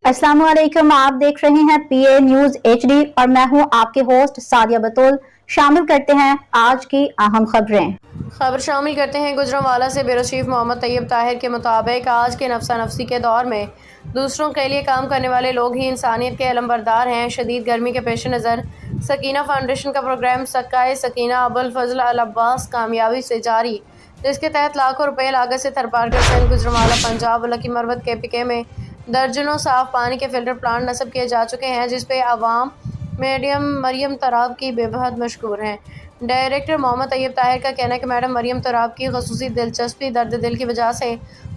अस्सलाम वालेकुम। आप देख रहे हैं पीए न्यूज एचडी और मैं हूं आपके होस्ट सादिया बतूल। शामिल करते हैं आज की अहम खबरें। खबर शामिल करते हैं गुजरांवाला से ब्यूरो चीफ मोहम्मद तैयब ताहिर के मुताबिक आज के नफसा नफसी के दौर में दूसरों के लिए काम करने वाले लोग ही इंसानियत के अलमबरदार हैं। शदीद गर्मी के पेश नज़र सकीना फाउंडेशन का प्रोग्राम सक्काए सकीना अबुल फजल अल अब्बास कामयाबी से जारी, जिसके तहत लाखों रुपए लागत से थरपारकर सिंध गुजरांवाला पंजाब लकी मरवत KPK में दर्जनों साफ पानी के फिल्टर प्लांट नस्ब किए जा चुके हैं, जिस पे आवाम मरियम तराब की बेहद मशहूर हैं। डायरेक्टर मोहम्मद तैयब ताहिर का कहना है कि मैडम मरियम तराब की खसूसी दिलचस्पी दर्द दिल की वजह से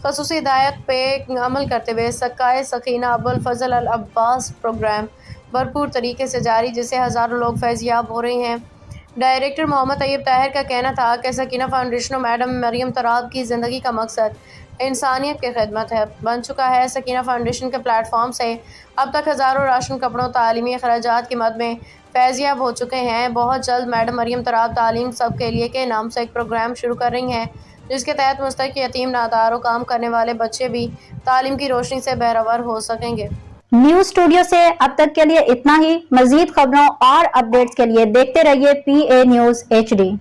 खसूसी हिदायत पे अमल करते हुए सक्काए सकीना अबुल फजल अल अब्बास प्रोग्राम भरपूर तरीके से जारी, जिससे हज़ारों लोग फैज़याब हो रहे हैं। डायरेक्टर मोहम्मद तैयब ताहिर का कहना था कि सकीना फाउंडेशन और मैडम मरियम तराब की ज़िंदगी का मकसद इंसानियत की खिदमत है बन चुका है। सकीना फाउंडेशन के प्लेटफॉर्म से अब तक हज़ारों राशन, कपड़ों, तालीमी अखराजात की मद में फैज़याब हो चुके हैं। बहुत जल्द मैडम मरियम तराब तालीम सब के लिए के नाम से एक प्रोग्राम शुरू कर रही हैं, जिसके तहत मुस्तहिक यतीम, नादार और काम करने वाले बच्चे भी तालीम की रोशनी से बहरावर हो सकेंगे। न्यूज स्टूडियो से अब तक के लिए इतना ही। मजीद खबरों और अपडेट्स के लिए देखते रहिए पीए न्यूज HD।